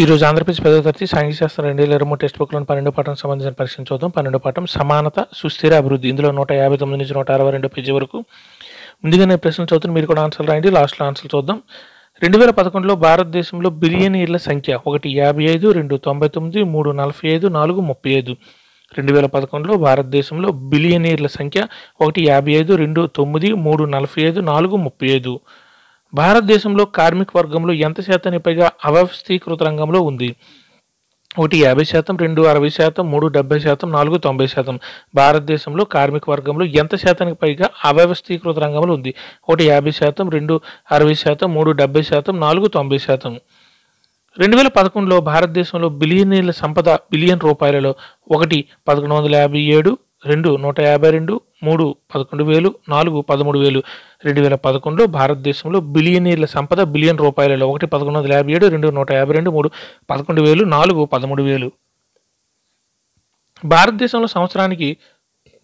ఈరోజు ఆంధ్రప్రదేశ్ 10వ తరగతి సాంఘిక శాస్త్రం 2023 టెక్స్ట్ బుక్లోని 12వ పాఠం సంబంధించిన పరీక్షను చూద్దాం. 12వ పాఠం సమానత సుస్థిర అభివృద్ధి. ఇందులో 159 నుంచి 162 పేజీ వరకు. ముందుగా నేను ప్రశ్నలు చదువుతాను, మీరు కూడా ఆన్సర్లు రాయండి. లాస్ట్లో ఆన్సర్లు చూద్దాం. 2011లో భారతదేశంలో బిలియనీర్ల సంఖ్య 1 55, 2 99, 3 45, 4 35. 2011లో భారతదేశంలో బిలియనీర్ల సంఖ్య 1 55, 2 9, 3 45, 4 35. భారతదేశంలో కార్మిక వర్గంలో ఎంత శాతానికి పైగా అవ్యవస్థీకృత రంగంలో ఉంది? 1 50%, 2 60%, 3 70%, 4 90%. భారతదేశంలో కార్మిక వర్గంలో ఎంత శాతానికి పైగా అవ్యవస్థీకృత రంగంలో ఉంది? 1 50%, 2 60%, 3 70%, 4 90%. 2011లో భారతదేశంలో బిలియనీర్ల సంపద బిలియన్ రూపాయలలో 1 1157, 2 152, 3 11,000, 4 13,000. 2011లో భారతదేశంలో బిలియనీర్ల సంపద బిలియన్ రూపాయలలో 1 1157, 2 152, 3 11,000, 4 13,000. భారతదేశంలో సంవత్సరానికి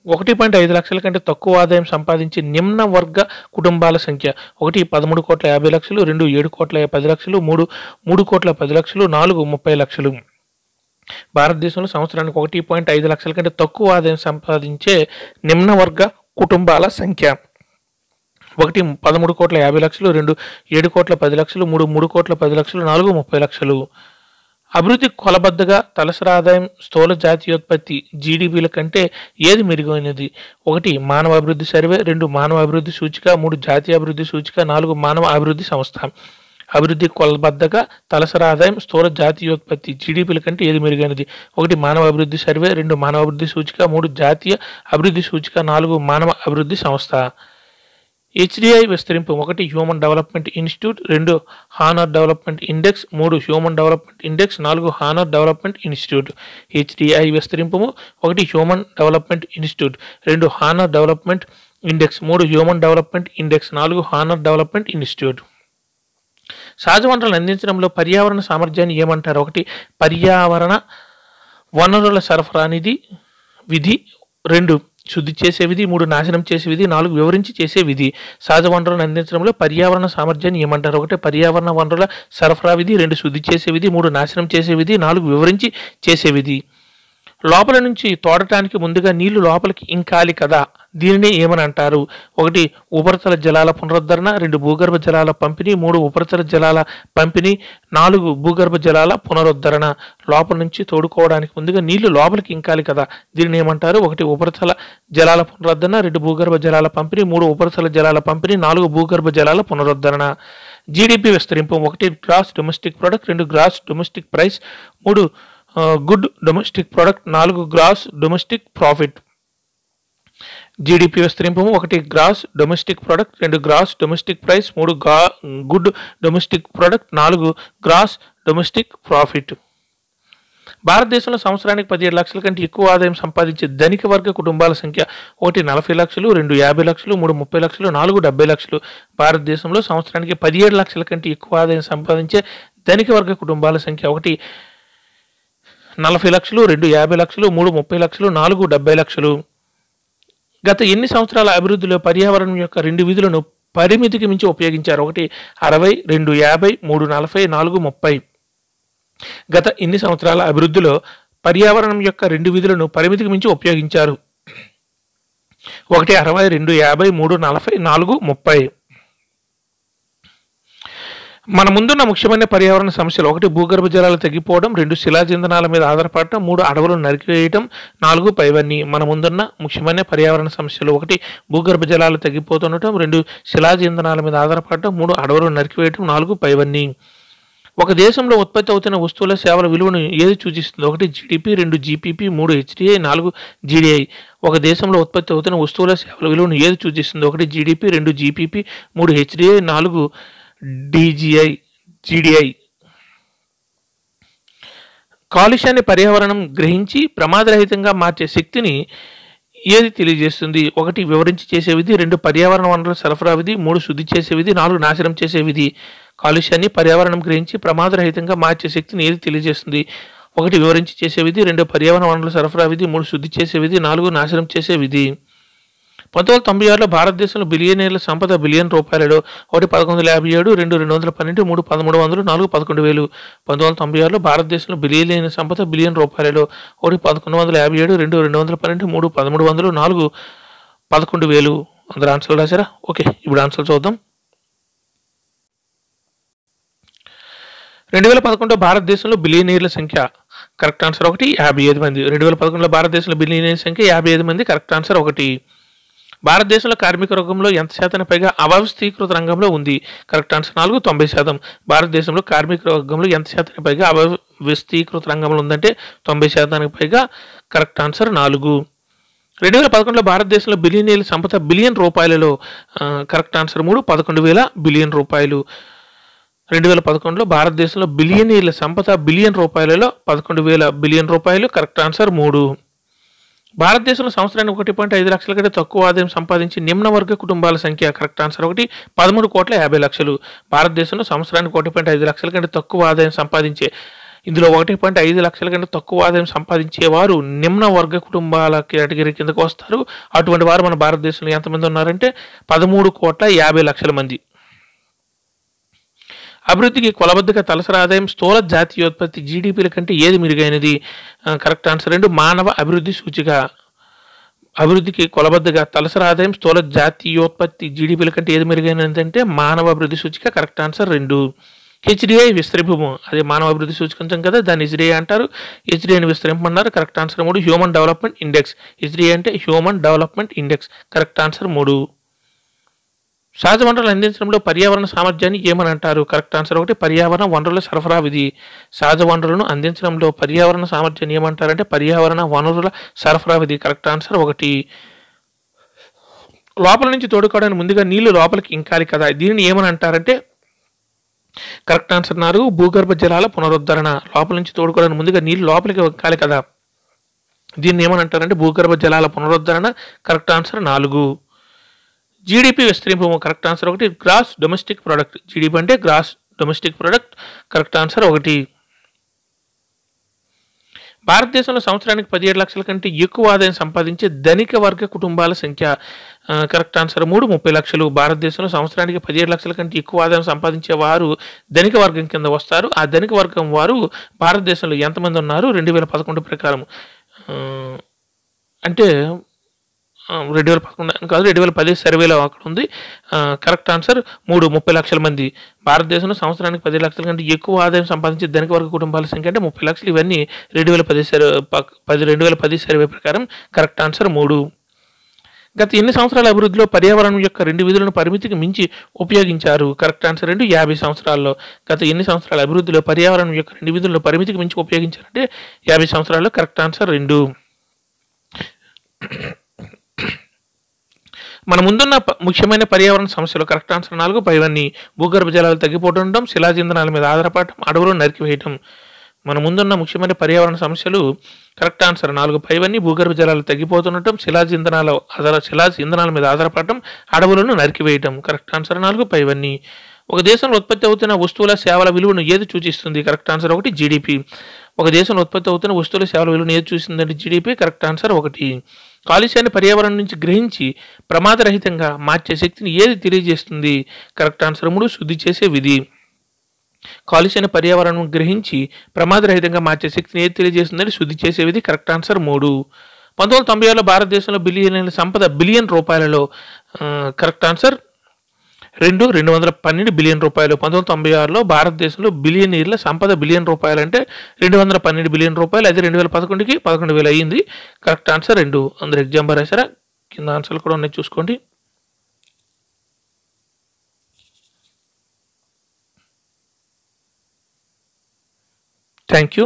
1.5 లక్షల కంటే తక్కువ ఆదాయం సంపాదించే నిమ్న వర్గ కుటుంబాల సంఖ్య 1 13,50,00,000, 2 7,10,00,000, 3 3,10,00,000, 4 30,00,000. భారతదేశంలో సంవత్సరానికి 1.5 లక్షల కంటే తక్కువ ఆదాయం సంపాదించే నిమ్న వర్గ కుటుంబాల సంఖ్య 1 13,50,00,000, 2 7,10,00,000, 3 3,10,00,000, 4 30,00,000. అభివృద్ధి కొలబద్దగా తలసరి ఆదాయం స్థూల జాతీయోత్పత్తి జీడిపిల కంటే ఏది మెరుగైనది? 1 మానవ అభివృద్ధి సర్వే, 2 మానవ అభివృద్ధి సూచిక, 3 జాతీయ అభివృద్ధి సూచిక, 4 మానవ అభివృద్ధి సంస్థ. అభివృద్ధి కొలబద్దగా తలసరి ఆదాయం స్థూల జాతీయోత్పత్తి జీడిపిల కంటే ఏది మెరుగైనది? 1 మానవ అభివృద్ధి సర్వే, 2 మానవ అభివృద్ధి సూచిక, 3 జాతీయ అభివృద్ధి సూచిక, 4 మానవ అభివృద్ధి సంస్థ. HDI విస్తరింపు 1 human development institute, 2 honour development index, 3 human development index, 4 honour development institute. HDI విస్తరింపు 1 human development institute, 2 honour development index, 3 human development index, 4 honour development institute. సహజ వనరులను అందించడంలో పర్యావరణ సామర్థ్యాన్ని ఏమంటారు? 1 పర్యావరణ వనరుల సరఫరా నిధి విధి, 2 శుద్ధి చేసే విధి, 3 నాశనం చేసే విధి, 4 వివరించి చేసే విధి. సహజ వనరులను అందించడంలో పర్యావరణ సామర్థ్యాన్ని ఏమంటారు? 1 పర్యావరణ వనరుల సరఫరా విధి, 2 శుద్ధి చేసే విధి, 3 నాశనం చేసే విధి, 4 వివరించి చేసే విధి. లోపల నుంచి తోడటానికి ముందుగా నీళ్లు లోపలికి ఇంకాలి కదా, దీనిని ఏమని అంటారు? 1 ఉపరితల జలాల పునరుద్ధరణ, 2 భూగర్భ జలాల పంపిణీ, 3 ఉపరితల జలాల పంపిణీ, 4 భూగర్భ జలాల పునరుద్ధరణ. లోపల నుంచి తోడుకోవడానికి ముందుగా నీళ్లు లోపలికి ఇంకాలి కదా, దీనిని ఏమంటారు? 1 ఉపరితల జలాల పునరుద్ధరణ, 2 భూగర్భ జలాల పంపిణీ, 3 ఉపరితల జలాల పంపిణీ, 4 భూగర్భ జలాల పునరుద్ధరణ. జీడిపి విస్తరింపు 1 gross domestic product, 2 gross domestic price, 3 good domestic product, 4 gross domestic profit. GDP విస్తరింపు 1 gross domestic product, 2 gross domestic price, 3 good domestic product, 4 gross domestic profit. భారతదేశంలో సంవత్సరానికి 17 లక్షల కంటే ఎక్కువ ఆదాయం సంపాదించే ధనిక వర్గ కుటుంబాల సంఖ్య 1 40 లక్షలు, 2 50 లక్షలు, 3 30 లక్షలు, 4 70 లక్షలు. భారతదేశంలో సంవత్సరానికి 17 లక్షల కంటే ఎక్కువ ఆదాయం సంపాదించే ధనిక వర్గ కుటుంబాల సంఖ్య 1 40 లక్షలు, 2 50 లక్షలు, 3 30 లక్షలు, 4 70 లక్షలు. గత ఎన్ని సంవత్సరాల అభివృద్ధిలో పర్యావరణం యొక్క 2 విధులను పరిమితికి మించి ఉపయోగించారు? 1 60, 2 50, 3 40, 4 30. గత ఎన్ని సంవత్సరాల అభివృద్ధిలో పర్యావరణం యొక్క 2 విధులను పరిమితికి మించి ఉపయోగించారు? 1 60, 2 50, 3 40, 4 30. మన ముందున్న ముఖ్యమైన పర్యావరణ సమస్యలు 1 భూగర్భ జలాలు తగ్గిపోవడం, 2 శిలాజంధనాల మీద ఆధారపడటం, 3 అడవులను నరికివేయటం, 4 పైవన్నీ. మన ముందున్న ముఖ్యమైన పర్యావరణ సమస్యలు 1 భూగర్భ జలాలు తగ్గిపోతుండటం, 2 శిలాజంధనాల మీద ఆధారపడటం, 3 అడవులను నరికివేయటం, 4 పైవన్నీ. ఒక దేశంలో ఉత్పత్తి అవుతున్న వస్తువుల సేవల విలువను ఏది సూచిస్తుంది? 1 జీడిపి, 2 జీపీపీ, 3 HDI, 4 GDI. ఒక దేశంలో ఉత్పత్తి అవుతున్న వస్తువుల సేవల విలువను ఏది సూచిస్తుంది? 1 GDP, 2 GPP, 3 HDI, 4 DGI, GDI. కాలుష్యాన్ని పర్యావరణం గ్రహించి ప్రమాదరహితంగా మార్చే శక్తిని ఏది తెలియజేస్తుంది? 1 వివరించి చేసే విధి, 2 పర్యావరణ వనరుల సరఫరా విధి, 3 శుద్ధి చేసే విధి, 4 నాశనం చేసే విధి. కాలుష్యాన్ని పర్యావరణం గ్రహించి ప్రమాదరహితంగా మార్చే శక్తిని ఏది తెలియజేస్తుంది? 1 వివరించి చేసే విధి, 2 పర్యావరణ వనరుల సరఫరా విధి, 3 శుద్ధి చేసే విధి, 4 నాశనం చేసే విధి. 1996లో భారతదేశంలో బిలియనీర్ల సంపద బిలియన్ రూపాయలలో 1,1157, 2,212, 3, 1,300, 4, 11,000. 1996లో భారతదేశంలో బిలియనీర్ల సంపద బిలియన్ రూపాయలలో 1,1157, 2,212, 3, 1,300, 4, 11,000. అందరూ ఆన్సర్లు రాశారా? ఓకే, ఇప్పుడు ఆన్సర్ చూద్దాం. 2011లో భారతదేశంలో బిలియనీర్ల సంఖ్య కరెక్ట్ ఆన్సర్ 1, 55 మంది. 2011లో భారతదేశంలో బిలియనీర్ల సంఖ్య 55 మంది, కరెక్ట్ ఆన్సర్ 1. భారతదేశంలో కార్మిక వర్గంలో ఎంత శాతానికి పైగా అవ్యవస్థీకృత రంగంలో ఉంది? Correct answer 4, 90%. భారతదేశంలో కార్మిక వర్గంలో ఎంత శాతానికి పైగా అవ్యవస్థీకృత రంగంలో ఉందంటే 90% పైగా, కరెక్ట్ ఆన్సర్ 4. 2011లో భారతదేశంలో బిలియనీర్ల సంపద బిలియన్ రూపాయలలో కరెక్ట్ ఆన్సర్ 3, 11,000 బిలియన్ రూపాయలు. 2011లో భారతదేశంలో బిలియనీర్ల సంపద బిలియన్ రూపాయలలో 11,000 బిలియన్ రూపాయలు, కరెక్ట్ ఆన్సర్ 3. భారతదేశంలో సంవత్సరానికి 1.5 లక్షల కంటే తక్కువ ఆదాయం సంపాదించి నిమ్న వర్గ కుటుంబాల సంఖ్య కరెక్ట్ ఆన్సర్ 1, 13,50,00,000. భారతదేశంలో సంవత్సరానికి 1.5 లక్షల కంటే తక్కువ ఆదాయం సంపాదించే ఇందులో 1.5 లక్షల కంటే తక్కువ ఆదాయం సంపాదించేవారు నిమ్న వర్గ కుటుంబాల కేటగిరీ కిందకు వస్తారు. అటువంటి వారు మన భారతదేశంలో ఎంతమంది ఉన్నారంటే 13,50,00,000 మంది. అభివృద్ధికి కొలబద్దగా తలసరి ఆదాయం స్థూల జాతీయోత్పత్తి జీడిపిల కంటే ఏది మెరుగైనది? కరెక్ట్ ఆన్సర్ 2, మానవ అభివృద్ధి సూచిక. అభివృద్ధికి కొలబద్దగా తలసరి ఆదాయం స్థూల జాతీయోత్పత్తి జీడిపిల కంటే ఏది మెరుగైనది అంటే మానవ అభివృద్ధి సూచిక, కరెక్ట్ ఆన్సర్ 2. హెచ్డిఐ విస్తరింపు, అదే మానవ అభివృద్ధి సూచికంతం కదా, దాన్ని హెచ్డిఐ అంటారు. హెచ్డిఐని విస్తరింపన్నారు, correct answer 3. Human development index, HDI అంటే human development index, correct answer 3. సహజ వనరులు అందించడంలో పర్యావరణ సామర్థ్యాన్ని ఏమని అంటారు? కరెక్ట్ ఆన్సర్ 1, పర్యావరణ వనరుల సరఫరా విధి. సహజ వనరులను అందించడంలో పర్యావరణ సామర్థ్యాన్ని ఏమంటారంటే పర్యావరణ వనరుల సరఫరా విధి, కరెక్ట్ ఆన్సర్ 1. లోపల నుంచి తోడుకోవడానికి ముందుగా నీళ్లు లోపలికి ఇంకాలి కదా, దీనిని ఏమని అంటారంటే కరెక్ట్ ఆన్సర్ 4, భూగర్భ జలాల పునరుద్ధరణ. లోపల నుంచి తోడుకోవడానికి ముందుగా నీళ్లు లోపలికి ఇంకాలి కదా, దీన్ని ఏమని అంటారంటే భూగర్భ జలాల పునరుద్ధరణ, కరెక్ట్ ఆన్సర్ 4. జీడిపి విస్తరింపు, correct answer 1, gross domestic product. GDP అంటే gross domestic product, correct answer 1. భారతదేశంలో సంవత్సరానికి 17 లక్షల కంటే ఎక్కువ ఆదాయం సంపాదించే ధనిక వర్గ కుటుంబాల సంఖ్య కరెక్ట్ ఆన్సర్ 3, 30 లక్షలు. భారతదేశంలో సంవత్సరానికి 17 లక్షల కంటే ఎక్కువ ఆదాయం సంపాదించే వారు ధనిక వర్గం కింద వస్తారు. ఆ ధనిక వర్గం వారు భారతదేశంలో ఎంతమంది ఉన్నారు 2011 ప్రకారం? అంటే 2011 కాదు, 2010 సర్వేలో అక్కడ ఉంది. కరెక్ట్ ఆన్సర్ 3, 30 లక్షల మంది. భారతదేశంలో సంవత్సరానికి 10 లక్షల కంటే ఎక్కువ ఆదాయం సంపాదించే ధనిక వర్గ కుటుంబాల సంఖ్య అంటే 30 లక్షలు. ఇవన్నీ 2010 సర్వే ప్రకారం, కరెక్ట్ ఆన్సర్ 3. గత ఎన్ని సంవత్సరాల అభివృద్ధిలో పర్యావరణం యొక్క 2 విధులను పరిమితికి మించి ఉపయోగించారు? కరెక్ట్ ఆన్సర్ 2, 50 సంవత్సరాల్లో. గత ఎన్ని సంవత్సరాల అభివృద్ధిలో పర్యావరణం యొక్క 2 విధులను పరిమితికి మించి ఉపయోగించారంటే 50 సంవత్సరాల్లో, కరెక్ట్ ఆన్సర్ 2. మన ముందున్న ముఖ్యమైన పర్యావరణ సమస్యలు కరెక్ట్ ఆన్సర్ 4, పైవన్నీ. భూగర్భ జలాలు తగ్గిపోతుండటం, శిలాజీంధనాల మీద ఆధారపడటం, అడవులను నరికివేయటం. మన ముందున్న ముఖ్యమైన పర్యావరణ సమస్యలు కరెక్ట్ ఆన్సర్ 4, పైవన్నీ. భూగర్భ జలాలు తగ్గిపోతుండటం, శిలాజీంధనాల మీద ఆధారపడటం, అడవులను నరికివేయటం, కరెక్ట్ ఆన్సర్ 4, పైవన్నీ. ఒక దేశంలో ఉత్పత్తి అవుతున్న వస్తువుల సేవల విలువను ఏది సూచిస్తుంది? Correct answer 1, GDP. ఒక దేశంలో ఉత్పత్తి అవుతున్న వస్తువుల సేవల విలువను ఏది చూస్తుందంటే జీడిపి, కరెక్ట్ ఆన్సర్ 1. కాలుష్యాన్ని పర్యావరణం నుంచి గ్రహించి ప్రమాదరహితంగా మార్చే శక్తిని ఏది తెలియజేస్తుంది? కరెక్ట్ ఆన్సర్ 3, శుద్ధి చేసే విధి. కాలుష్యాన్ని పర్యావరణం గ్రహించి ప్రమాదరహితంగా మార్చే శక్తిని ఏది తెలియజేస్తుందంటే శుద్ధి చేసే విధి, కరెక్ట్ ఆన్సర్ 3. 1996లో భారతదేశంలో బిలియనీర్ల సంపద బిలియన్ రూపాయలలో కరెక్ట్ ఆన్సర్ 2, 212 బిలియన్ రూపాయలు. 1996లో భారతదేశంలో బిలియనీర్ల సంపద బిలియన్ రూపాయలు అంటే 212 బిలియన్ రూపాయలు. అది 2011కి 11,000 అయ్యింది, కరెక్ట్ ఆన్సర్ 2. అందరు ఎగ్జామ్ రాశారా? కింద ఆన్సర్లు కూడా ఉన్నాయి, చూసుకోండి. Thank you.